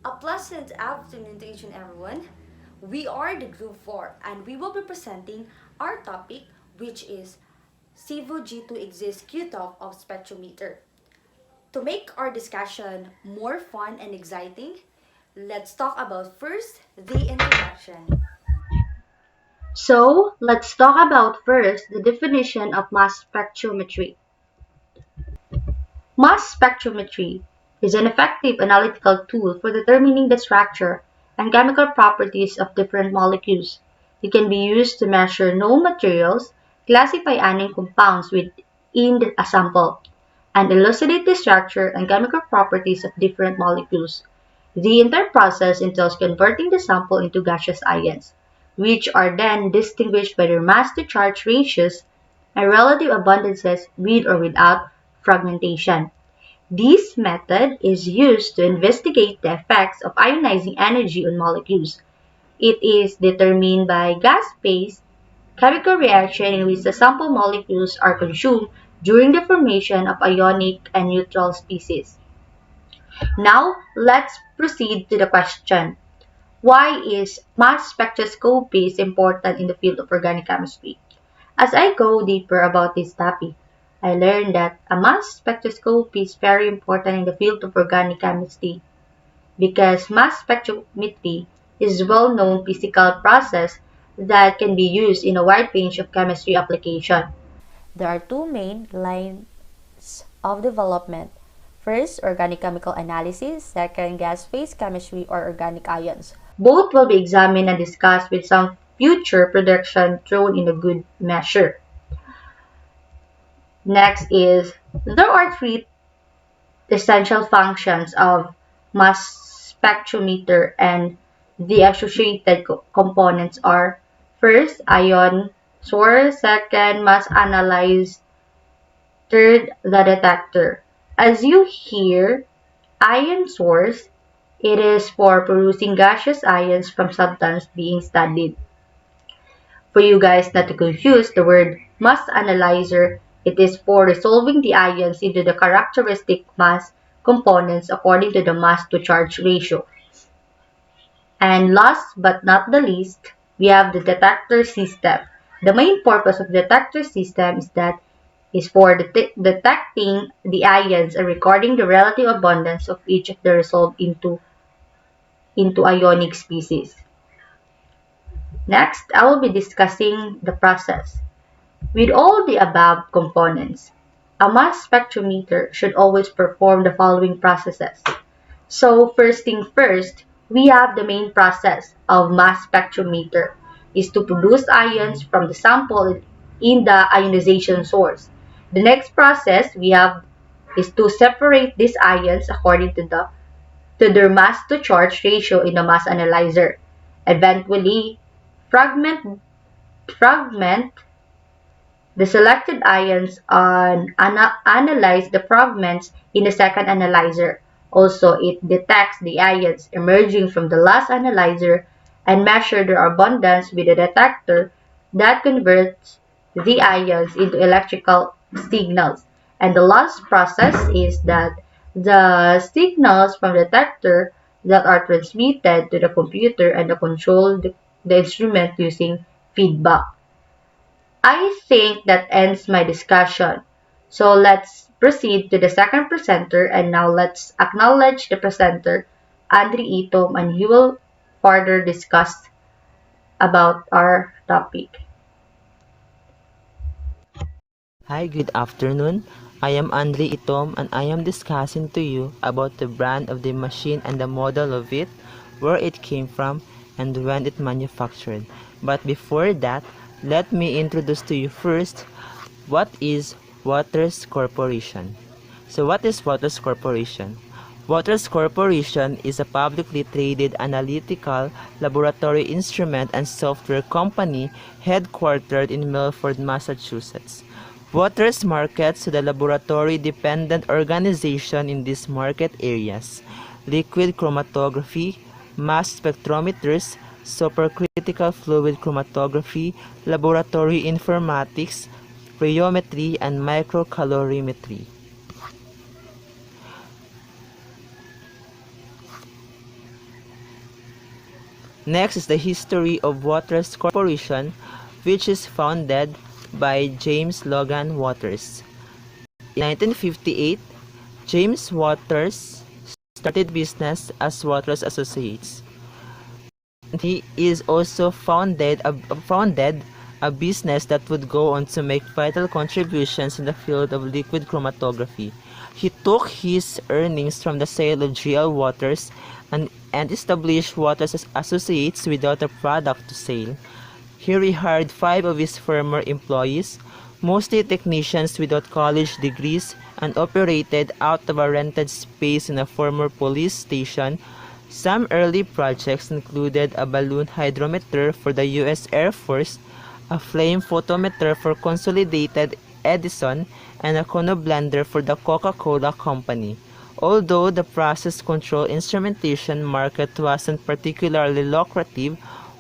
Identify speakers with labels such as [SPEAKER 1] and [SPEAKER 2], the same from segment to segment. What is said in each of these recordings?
[SPEAKER 1] A pleasant afternoon to each and everyone. We are the Group 4 and we will be presenting our topic, which is CIVO G2 exists Q-top of spectrometer. To make our discussion more fun and exciting, let's talk about first the introduction.
[SPEAKER 2] So, let's talk about first the definition of mass spectrometry. Mass spectrometry is an effective analytical tool for determining the structure and chemical properties of different molecules. It can be used to measure known materials, classify anion compounds within a sample, and elucidate the structure and chemical properties of different molecules. The entire process entails converting the sample into gaseous ions, which are then distinguished by their mass to charge ratios and relative abundances with or without fragmentation. This method is used to investigate the effects of ionizing energy on molecules. It is determined by gas-phase chemical reaction in which the sample molecules are consumed during the formation of ionic and neutral species. Now, let's proceed to the question. Why is mass spectroscopy is important in the field of organic chemistry? As I go deeper about this topic, I learned that a mass spectroscopy is very important in the field of organic chemistry because mass spectrometry is a well-known physical process that can be used in a wide range of chemistry applications.
[SPEAKER 3] There are two main lines of development. First, organic chemical analysis. Second, gas phase chemistry or organic ions.
[SPEAKER 2] Both will be examined and discussed with some future production thrown in a good measure. Next is there are three essential functions of mass spectrometer and the associated components are first ion source, second mass analyze, third the detector. As you hear, ion source, it is for producing gaseous ions from substance being studied. For you guys not to confuse the word mass analyzer, it is for resolving the ions into the characteristic mass components according to the mass to charge ratio. And last but not the least, we have the detector system. The main purpose of the detector system is for detecting the ions and recording the relative abundance of each of the resolved into ionic species. Next, I will be discussing the process. With all the above components, a mass spectrometer should always perform the following processes. So first thing first, we have the main process of mass spectrometer is to produce ions from the sample in the ionization source. The next process we have is to separate these ions according to their mass to charge ratio in the mass analyzer. Eventually, fragment the selected ions and analyze the fragments in the second analyzer. Also, it detects the ions emerging from the last analyzer and measure their abundance with a detector that converts the ions into electrical signals. And the last process is that the signals from the detector that are transmitted to the computer and control the instrument using feedback. I think that ends my discussion. So let's proceed to the second presenter and now let's acknowledge the presenter, Andre Itom, and he will further discuss about our topic.
[SPEAKER 4] Hi, good afternoon. I am Andre Itom and I am discussing to you about the brand of the machine and the model of it, where it came from, and when it manufactured. But before that, let me introduce to you first what is Waters Corporation. So what is Waters Corporation? Waters Corporation is a publicly traded analytical laboratory instrument and software company headquartered in Milford, Massachusetts. Waters markets to the laboratory-dependent organization in these market areas: liquid chromatography, mass spectrometers, supercritical fluid chromatography, laboratory informatics, rheometry, and microcalorimetry. Next is the history of Waters Corporation, which is founded by James Logan Waters. In 1958, James Waters started business as Waters Associates. He is also founded a business that would go on to make vital contributions in the field of liquid chromatography. He took his earnings from the sale of GL Waters and established Waters Associates without a product to sell. He rehired 5 of his former employees, mostly technicians without college degrees, and operated out of a rented space in a former police station. Some early projects included a balloon hydrometer for the U.S. Air Force, a flame photometer for Consolidated Edison, and a conoblender for the Coca-Cola Company. Although the process control instrumentation market wasn't particularly lucrative,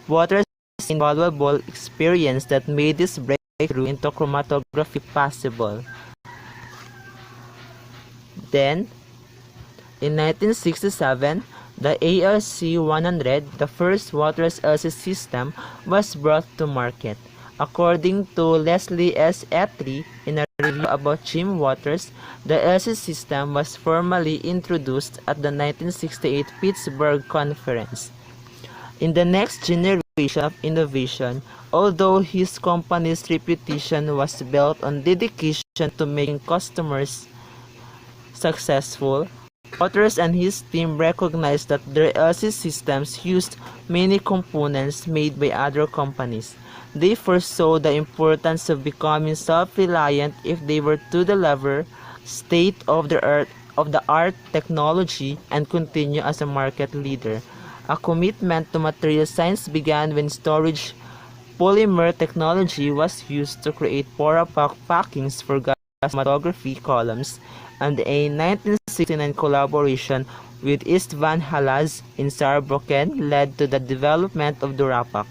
[SPEAKER 4] Waters had an invaluable experience that made this breakthrough into chromatography possible. Then, in 1967, the ALC-100, the first Waters LC system, was brought to market. According to Leslie S. Etry, in a review about Jim Waters, the LC system was formally introduced at the 1968 Pittsburgh Conference. In the next generation of innovation, although his company's reputation was built on dedication to making customers successful, Waters and his team recognized that their LC systems used many components made by other companies. They foresaw the importance of becoming self-reliant if they were to deliver state-of-the-art technology and continue as a market leader. A commitment to material science began when storage polymer technology was used to create Pora-Pak packings for gas chromatography columns, and a 1969 collaboration with Istvan Halaz in Saarbrücken led to the development of Durapak,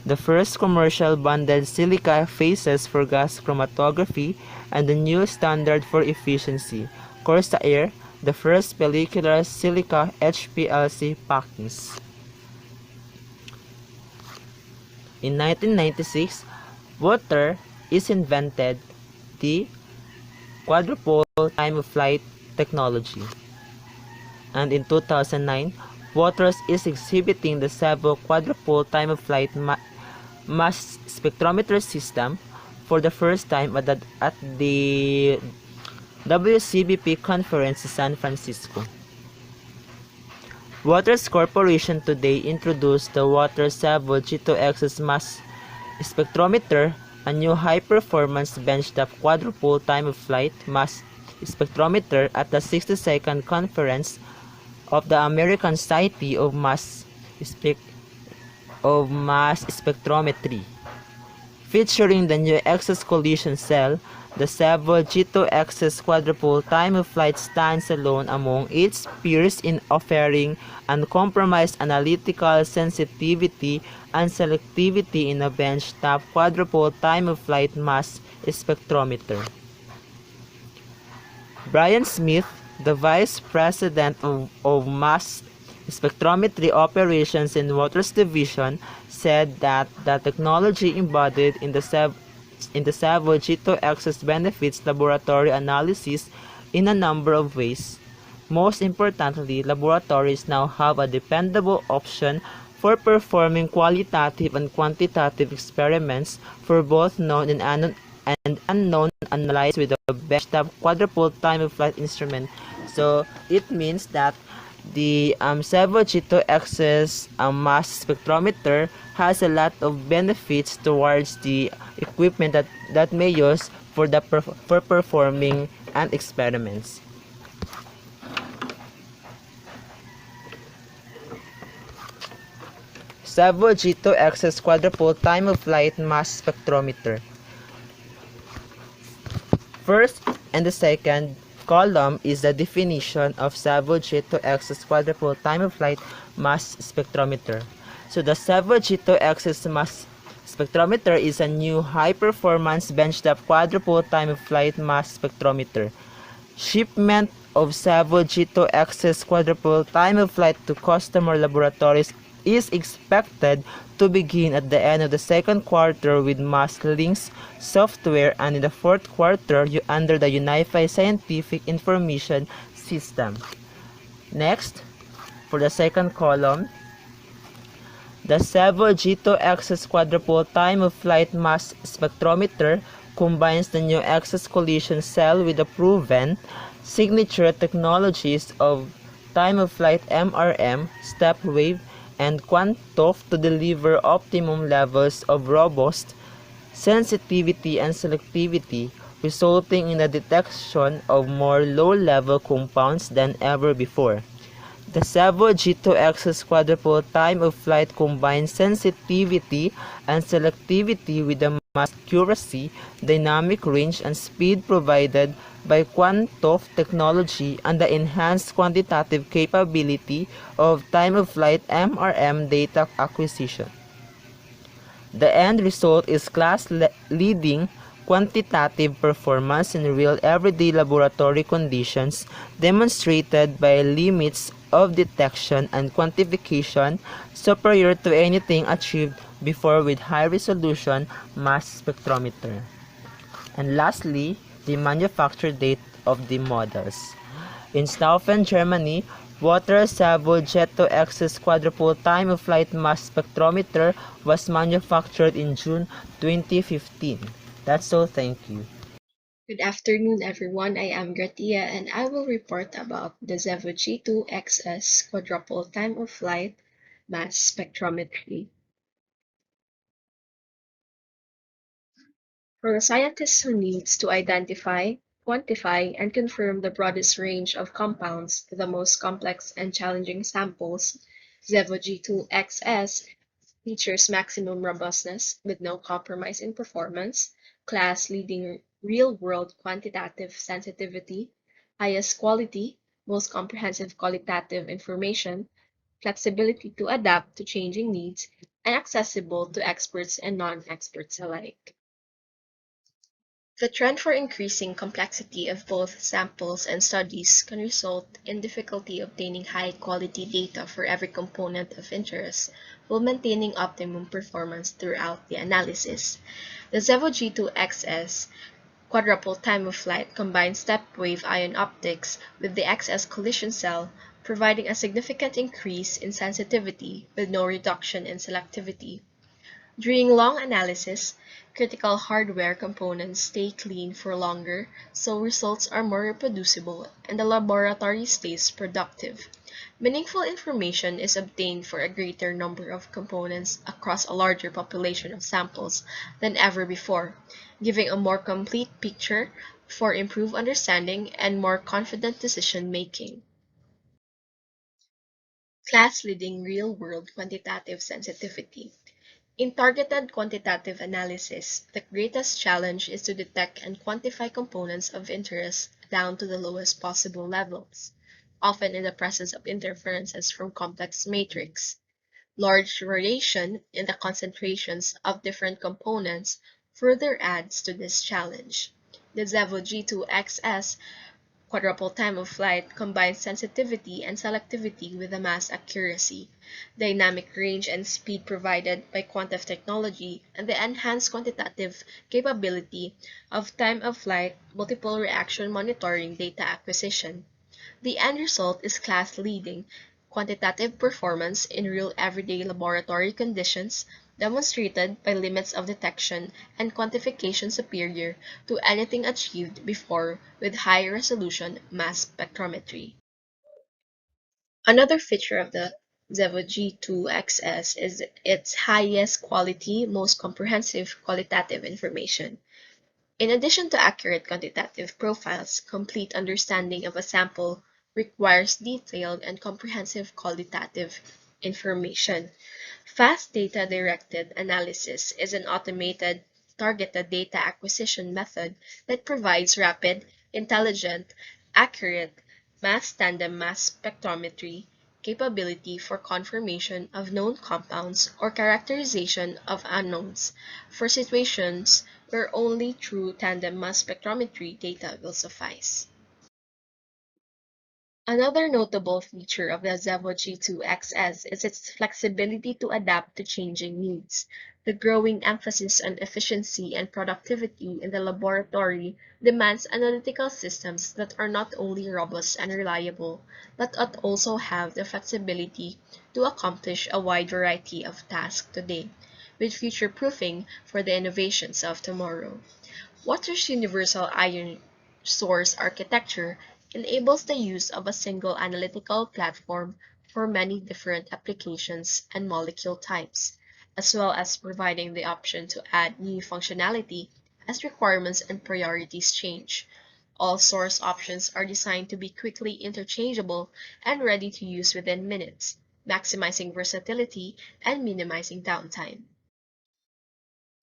[SPEAKER 4] the first commercial bonded silica phases for gas chromatography and the new standard for efficiency, Corsair, the first pellicular silica HPLC packings. In 1996, Waters invented the quadruple time-of-flight technology. And in 2009, Waters is exhibiting the Savo quadruple time-of-flight mass spectrometer system for the first time at the WCBP conference in San Francisco. Waters Corporation today introduced the Waters Savo G2X mass spectrometer, a new high-performance benchtop quadruple time-of-flight mass spectrometer at the 62nd Conference of the American Society of Mass Spectrometry. Featuring the new Excess collision cell, the Savo G2X quadruple time-of-flight stands alone among its peers in offering uncompromised analytical sensitivity and selectivity in a benchtop quadruple time-of-flight mass spectrometer. Brian Smith, the Vice President of Mass Spectrometry Operations in Waters Division, said that the technology embodied in the Savo G2X benefits laboratory analysis in a number of ways. Most importantly, laboratories now have a dependable option for performing qualitative and quantitative experiments for both known and unknown analysis with a benchtop quadruple time-of-flight instrument. So it means that the Savo G2X mass spectrometer has a lot of benefits towards the equipment that may use for performing and experiments. Savo G2X quadruple time-of-flight mass spectrometer. First and the second column is the definition of Savo G2X quadruple time-of-flight mass spectrometer. So the Savo G2X mass spectrometer is a new high-performance benchtop quadruple time-of-flight mass spectrometer. Shipment of Savo G2X quadruple time-of-flight to customer laboratories is expected to begin at the end of the second quarter with Mass Links software and in the fourth quarter under the Unified Scientific Information System. Next, for the second column, the Sevo G2X's quadruple time-of-flight mass spectrometer combines the new X's collision cell with the proven signature technologies of time-of-flight MRM, step wave, and quantof to deliver optimum levels of robust sensitivity and selectivity, resulting in the detection of more low-level compounds than ever before. The Savo G2X's quadruple time-of-flight combines sensitivity and selectivity with the mass accuracy, dynamic range, and speed provided by quantof technology and the enhanced quantitative capability of time-of-flight MRM data acquisition. The end result is class-leading quantitative performance in real everyday laboratory conditions demonstrated by limits of detection and quantification superior to anything achieved before with high-resolution mass spectrometer. And lastly, the manufacture date of the models. In Staufen, Germany, Water Savo Jet 2X's quadruple time-of-flight mass spectrometer was manufactured in June 2015. That's all, thank you.
[SPEAKER 5] Good afternoon, everyone. I am Gratia, and I will report about the Zevo G2XS quadruple time of flight mass spectrometry. For a scientist who needs to identify, quantify, and confirm the broadest range of compounds to the most complex and challenging samples, Zevo G2XS features maximum robustness with no compromise in performance, class-leading real-world quantitative sensitivity, highest quality, most comprehensive qualitative information, flexibility to adapt to changing needs, and accessible to experts and non-experts alike. The trend for increasing complexity of both samples and studies can result in difficulty obtaining high-quality data for every component of interest while maintaining optimum performance throughout the analysis. The Zevo G2XS quadruple time-of-flight combines step-wave ion optics with the XS collision cell, providing a significant increase in sensitivity with no reduction in selectivity. During long analysis, critical hardware components stay clean for longer, so results are more reproducible and the laboratory stays productive. Meaningful information is obtained for a greater number of components across a larger population of samples than ever before, giving a more complete picture for improved understanding and more confident decision making. Class-leading real-world quantitative sensitivity. In targeted quantitative analysis, the greatest challenge is to detect and quantify components of interest down to the lowest possible levels, often in the presence of interferences from complex matrix. Large variation in the concentrations of different components further adds to this challenge. The Zevo G2XS quadruple time of flight combines sensitivity and selectivity with a mass accuracy, dynamic range and speed provided by quantum technology, and the enhanced quantitative capability of time of flight multiple reaction monitoring data acquisition. The end result is class-leading quantitative performance in real everyday laboratory conditions, demonstrated by limits of detection and quantification superior to anything achieved before with high-resolution mass spectrometry. Another feature of the Zevo G2XS is its highest quality, most comprehensive qualitative information. In addition to accurate quantitative profiles, complete understanding of a sample requires detailed and comprehensive qualitative information. Fast data-directed analysis is an automated, targeted data acquisition method that provides rapid, intelligent, accurate mass tandem mass spectrometry capability for confirmation of known compounds or characterization of unknowns for situations where only true tandem mass spectrometry data will suffice. Another notable feature of the Zevo G2XS is its flexibility to adapt to changing needs. The growing emphasis on efficiency and productivity in the laboratory demands analytical systems that are not only robust and reliable, but that also have the flexibility to accomplish a wide variety of tasks today, with future proofing for the innovations of tomorrow. Water's universal ion source architecture enables the use of a single analytical platform for many different applications and molecule types, as well as providing the option to add new functionality as requirements and priorities change. All source options are designed to be quickly interchangeable and ready to use within minutes, maximizing versatility and minimizing downtime.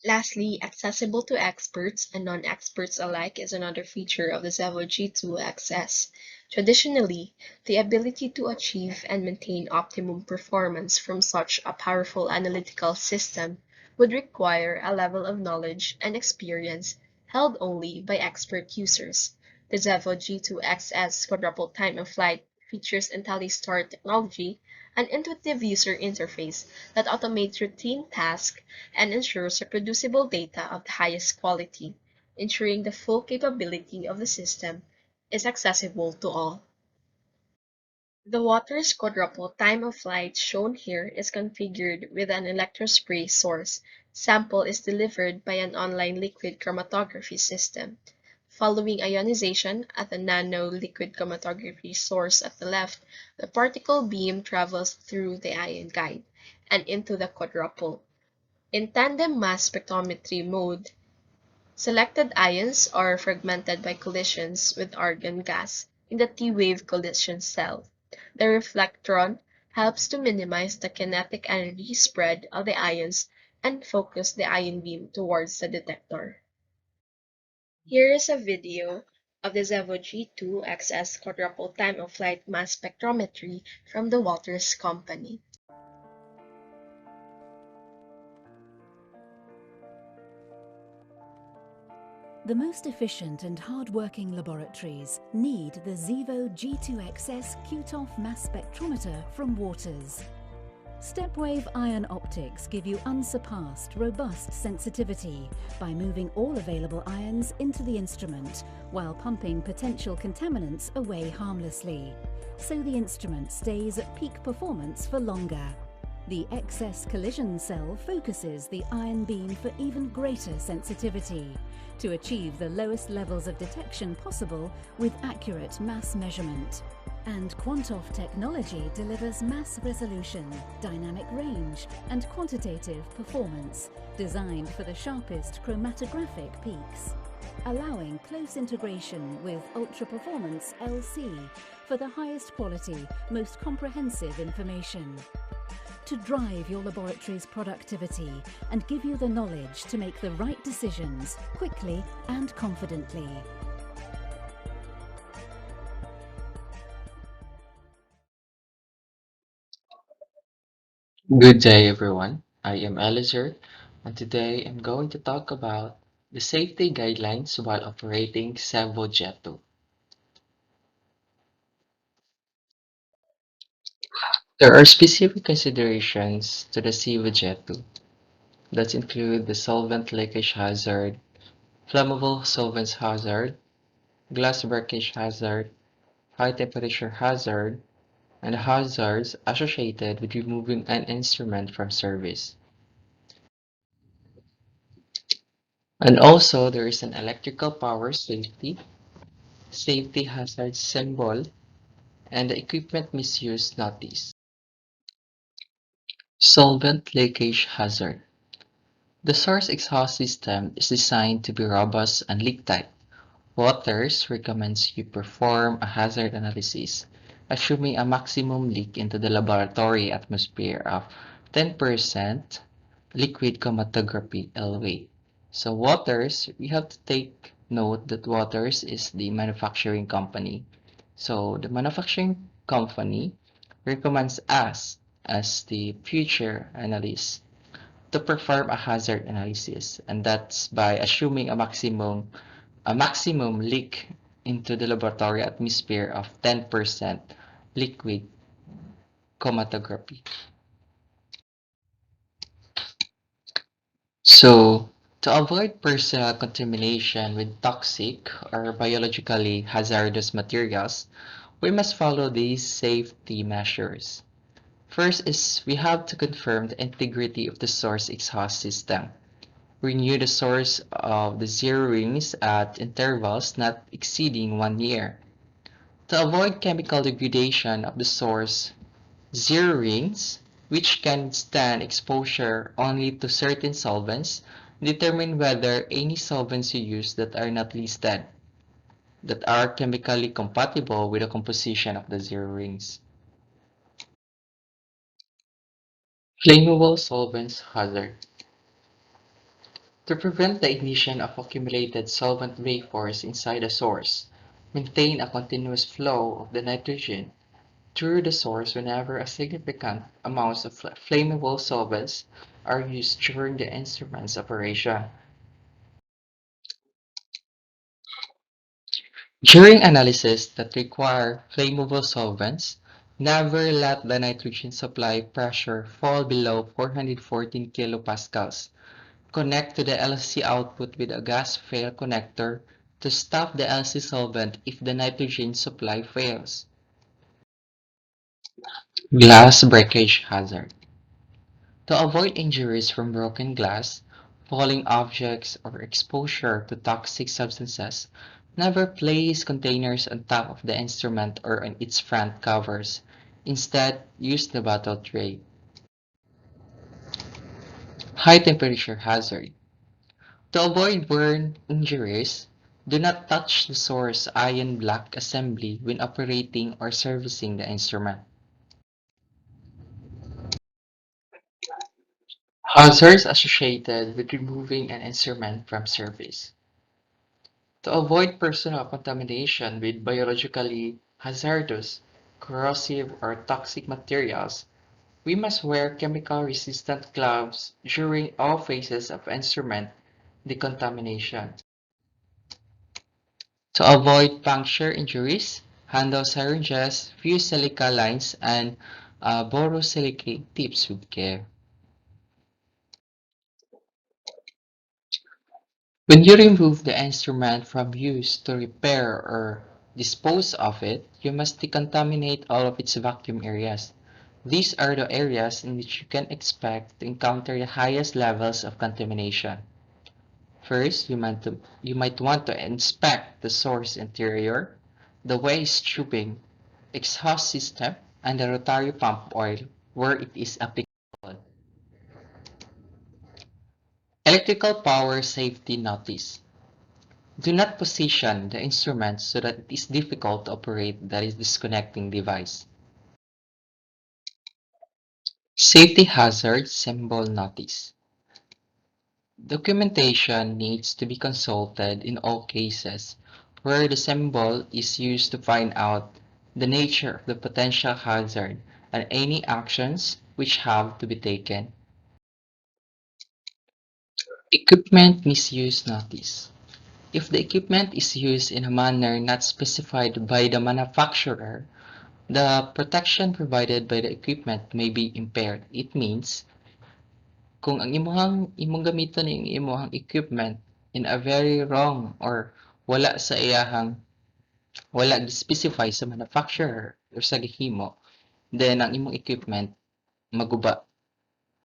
[SPEAKER 5] Lastly, accessible to experts and non-experts alike is another feature of the Xevo G2XS. Traditionally, the ability to achieve and maintain optimum performance from such a powerful analytical system would require a level of knowledge and experience held only by expert users. The Xevo G2XS quadruple time of flight features IntelliStore technology, an intuitive user interface that automates routine tasks and ensures reproducible data of the highest quality, ensuring the full capability of the system is accessible to all. The water's quadruple time of flight shown here is configured with an electrospray source. Sample is delivered by an online liquid chromatography system. Following ionization at the nano liquid chromatography source at the left, the particle beam travels through the ion guide and into the quadruple. In tandem mass spectrometry mode, selected ions are fragmented by collisions with argon gas in the T-wave collision cell. The reflectron helps to minimize the kinetic energy spread of the ions and focus the ion beam towards the detector. Here is a video of the Xevo G2XS quadruple time of flight mass spectrometry from the Walters Company.
[SPEAKER 6] The most efficient and hard-working laboratories need the Xevo G2XS QTOF mass spectrometer from Waters. Stepwave ion optics give you unsurpassed, robust sensitivity by moving all available ions into the instrument while pumping potential contaminants away harmlessly, so the instrument stays at peak performance for longer. The excess collision cell focuses the ion beam for even greater sensitivity to achieve the lowest levels of detection possible with accurate mass measurement. And Quantoff technology delivers mass resolution, dynamic range, and quantitative performance, designed for the sharpest chromatographic peaks, allowing close integration with ultra-performance LC for the highest quality, most comprehensive information. To drive your laboratory's productivity and give you the knowledge to make the right decisions quickly and confidently.
[SPEAKER 7] Good day, everyone. I am Eliezer, and today I'm going to talk about the safety guidelines while operating Cevo Jet 2. There are specific considerations to the Cevo Jet 2 that include the solvent leakage hazard, flammable solvents hazard, glass breakage hazard, high temperature hazard, and hazards associated with removing an instrument from service. And also, there is an electrical power safety hazard symbol, and the equipment misuse notice. Solvent leakage hazard. The source exhaust system is designed to be robust and leak-tight. Waters recommends you perform a hazard analysis, assuming a maximum leak into the laboratory atmosphere of 10% liquid chromatography L-weight. So Waters, we have to take note that Waters is the manufacturing company. So the manufacturing company recommends us as the future analyst to perform a hazard analysis, and that's by assuming a maximum leak into the laboratory atmosphere of 10% liquid chromatography. So, to avoid personal contamination with toxic or biologically hazardous materials, we must follow these safety measures. First is we have to confirm the integrity of the source exhaust system. Renew the source of the zero rings at intervals not exceeding 1 year. To avoid chemical degradation of the source, zero rings, which can stand exposure only to certain solvents, determine whether any solvents you use that are not listed, that are chemically compatible with the composition of the zero rings. Flammable solvents hazard. To prevent the ignition of accumulated solvent vapors inside the source, maintain a continuous flow of the nitrogen through the source whenever a significant amounts of flammable solvents are used during the instrument's operation. During analysis that require flammable solvents, never let the nitrogen supply pressure fall below 414 kilopascals. Connect to the LC output with a gas fail connector to stop the LC solvent if the nitrogen supply fails. Glass breakage hazard. To avoid injuries from broken glass, falling objects, or exposure to toxic substances, never place containers on top of the instrument or on its front covers. Instead, use the bottle tray. High temperature hazard. To avoid burn injuries, do not touch the source ion block assembly when operating or servicing the instrument. Hazards associated with removing an instrument from service. To avoid personal contamination with biologically hazardous, corrosive, or toxic materials, we must wear chemical-resistant gloves during all phases of instrument decontamination. To avoid puncture injuries, handle syringes, fuse silica lines, and borosilicate tips with care. When you remove the instrument from use to repair or dispose of it, you must decontaminate all of its vacuum areas. These are the areas in which you can expect to encounter the highest levels of contamination. First, you might want to inspect the source interior, the waste tubing, exhaust system, and the rotary pump oil where it is applicable. Electrical power safety notice. Do not position the instrument so that it is difficult to operate the disconnecting device. Safety hazard symbol notice. Documentation needs to be consulted in all cases where the symbol is used to find out the nature of the potential hazard and any actions which have to be taken. Equipment misuse notice. If the equipment is used in a manner not specified by the manufacturer, the protection provided by the equipment may be impaired. It means, kung ang imong gamiton ng imong equipment in a very wrong or wala sa iyahang wala specify sa manufacturer or sa gihimo, then ang imong equipment maguba